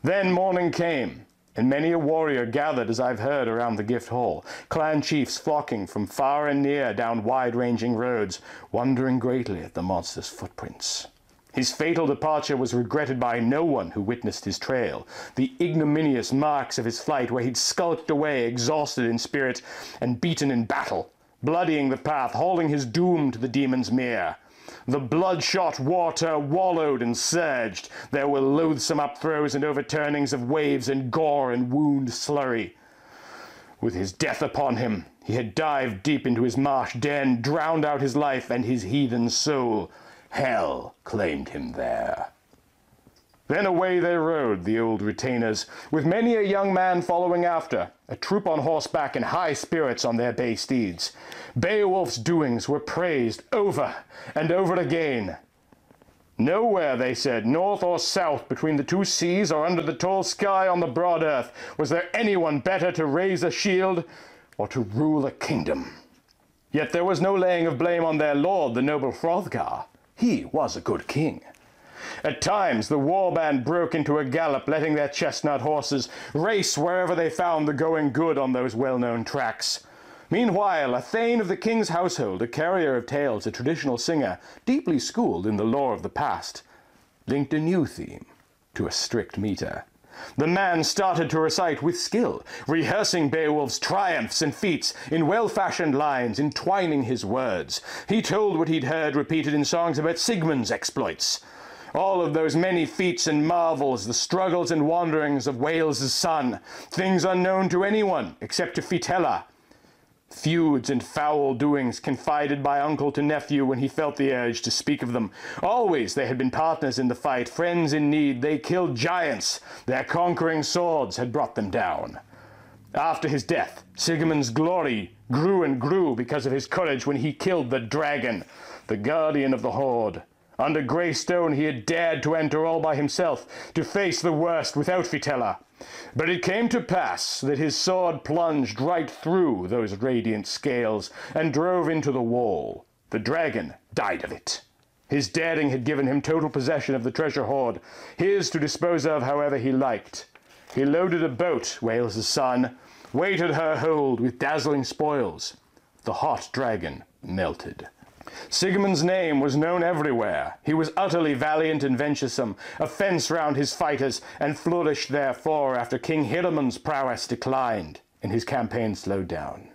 Then morning came, and many a warrior gathered, as I've heard, around the gift hall, clan chiefs flocking from far and near down wide-ranging roads, wondering greatly at the monster's footprints. His fatal departure was regretted by no one who witnessed his trail, the ignominious marks of his flight where he'd skulked away, exhausted in spirit and beaten in battle, bloodying the path, hauling his doom to the demon's mere. The bloodshot water wallowed and surged. There were loathsome upthrows and overturnings of waves and gore and wound slurry. With his death upon him, he had dived deep into his marsh den, drowned out his life and his heathen soul. Hell claimed him there. Then away they rode, the old retainers, with many a young man following after, a troop on horseback and high spirits on their bay steeds. Beowulf's doings were praised over and over again. Nowhere, they said, north or south, between the two seas or under the tall sky on the broad earth, was there anyone better to raise a shield or to rule a kingdom. Yet there was no laying of blame on their lord, the noble Hrothgar. He was a good king. At times the warband broke into a gallop, letting their chestnut horses race wherever they found the going good on those well-known tracks. Meanwhile, a thane of the king's household, a carrier of tales, a traditional singer, deeply schooled in the lore of the past, linked a new theme to a strict meter. The man started to recite with skill, rehearsing Beowulf's triumphs and feats in well-fashioned lines, entwining his words. He told what he'd heard repeated in songs about Sigmund's exploits. All of those many feats and marvels, the struggles and wanderings of Wales' son, things unknown to anyone except to Fitela. Feuds and foul doings confided by uncle to nephew when he felt the urge to speak of them. Always they had been partners in the fight, friends in need. They killed giants. Their conquering swords had brought them down. After his death, Sigmund's glory grew and grew because of his courage when he killed the dragon, the guardian of the horde. Under grey stone he had dared to enter all by himself, to face the worst without Fitela. But it came to pass that his sword plunged right through those radiant scales and drove into the wall. The dragon died of it. His daring had given him total possession of the treasure hoard, his to dispose of however he liked. He loaded a boat, Wales' son, weighted her hold with dazzling spoils. The hot dragon melted. Sigmund's name was known everywhere. He was utterly valiant and venturesome, a fence round his fighters, and flourished therefore after King Hiraman's prowess declined and his campaign slowed down.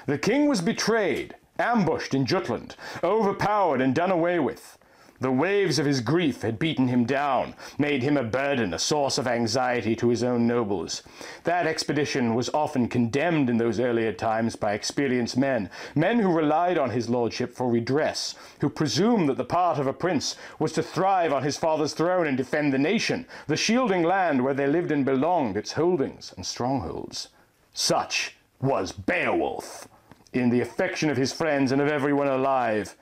The king was betrayed, ambushed in Jutland, overpowered and done away with. The waves of his grief had beaten him down, made him a burden, a source of anxiety to his own nobles. That expedition was often condemned in those earlier times by experienced men, men who relied on his lordship for redress, who presumed that the part of a prince was to thrive on his father's throne and defend the nation, the shielding land where they lived and belonged, its holdings and strongholds. Such was Beowulf, in the affection of his friends and of everyone alive.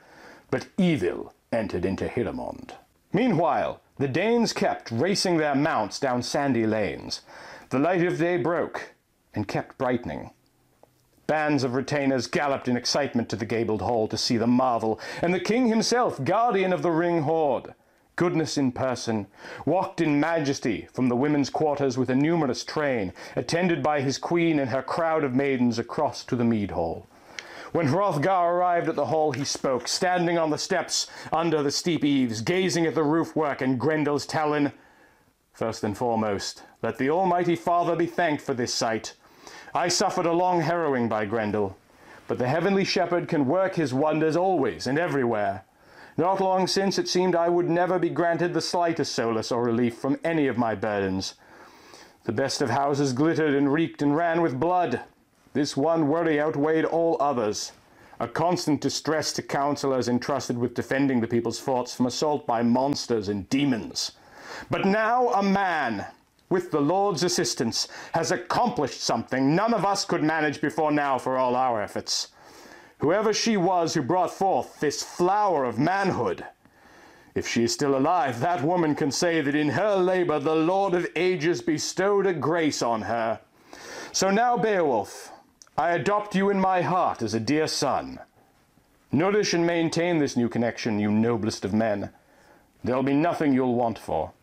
But evil entered into Hiramond. Meanwhile, the Danes kept racing their mounts down sandy lanes. The light of day broke and kept brightening. Bands of retainers galloped in excitement to the gabled hall to see the marvel, and the king himself, guardian of the ring hoard, goodness in person, walked in majesty from the women's quarters with a numerous train, attended by his queen and her crowd of maidens across to the mead hall. When Hrothgar arrived at the hall, he spoke, standing on the steps under the steep eaves, gazing at the roofwork and Grendel's talon. First and foremost, let the Almighty Father be thanked for this sight. I suffered a long harrowing by Grendel, but the heavenly shepherd can work his wonders always and everywhere. Not long since it seemed I would never be granted the slightest solace or relief from any of my burdens. The best of houses glittered and reeked and ran with blood. This one worry outweighed all others, a constant distress to counselors entrusted with defending the people's forts from assault by monsters and demons. But now a man, with the Lord's assistance, has accomplished something none of us could manage before now for all our efforts. Whoever she was who brought forth this flower of manhood, if she is still alive, that woman can say that in her labor the Lord of ages bestowed a grace on her. So now, Beowulf, I adopt you in my heart as a dear son. Nourish and maintain this new connection, you noblest of men. There'll be nothing you'll want for.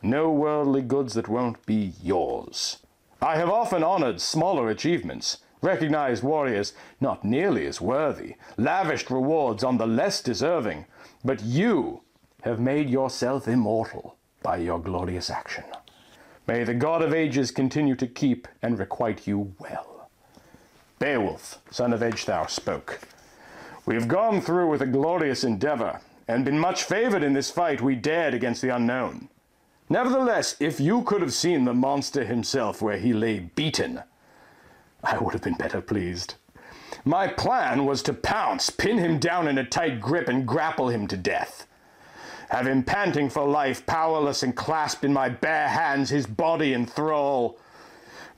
No worldly goods that won't be yours. I have often honored smaller achievements, recognized warriors not nearly as worthy, lavished rewards on the less deserving, but you have made yourself immortal by your glorious action. May the God of Ages continue to keep and requite you well. Beowulf, son of Ecgthar, spoke. We have gone through with a glorious endeavor, and been much favored in this fight we dared against the unknown. Nevertheless, if you could have seen the monster himself where he lay beaten, I would have been better pleased. My plan was to pounce, pin him down in a tight grip, and grapple him to death. Have him panting for life, powerless and clasped in my bare hands, his body in thrall.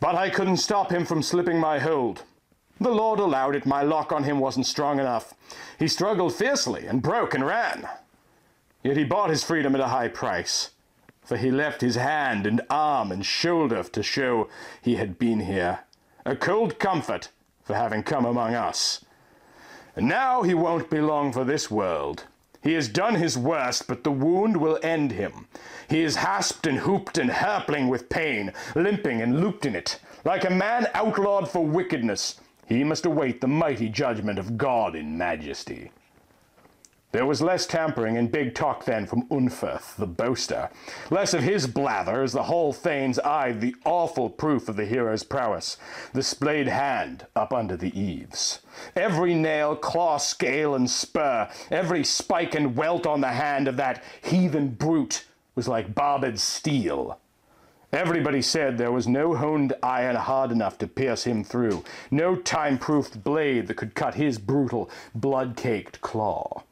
But I couldn't stop him from slipping my hold. The Lord allowed it, my lock on him wasn't strong enough. He struggled fiercely and broke and ran. Yet he bought his freedom at a high price, for he left his hand and arm and shoulder to show he had been here, a cold comfort for having come among us. And now he won't be long for this world. He has done his worst, but the wound will end him. He is hasped and hooped and hurpling with pain, limping and looped in it. Like a man outlawed for wickedness, he must await the mighty judgment of God in majesty. There was less tampering and big talk then from Unferth, the boaster, less of his blather as the whole thanes eyed the awful proof of the hero's prowess, the splayed hand up under the eaves. Every nail, claw, scale, and spur, every spike and welt on the hand of that heathen brute was like barbed steel. Everybody said there was no honed iron hard enough to pierce him through, no time-proofed blade that could cut his brutal, blood-caked claw.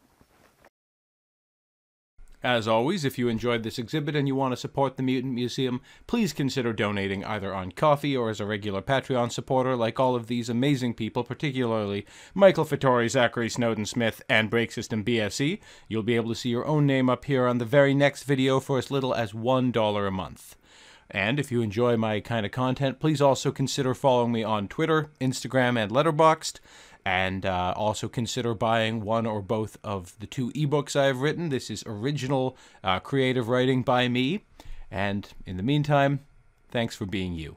As always, if you enjoyed this exhibit and you want to support the Mutant Museum, please consider donating either on Ko-fi or as a regular Patreon supporter like all of these amazing people, particularly Michael Fattori, Zachary Snowden-Smith, and Break System BSE. You'll be able to see your own name up here on the very next video for as little as $1 a month. And if you enjoy my kind of content, please also consider following me on Twitter, Instagram, and Letterboxd. And also consider buying one or both of the 2 ebooks I have written. This is original creative writing by me. And in the meantime, thanks for being you.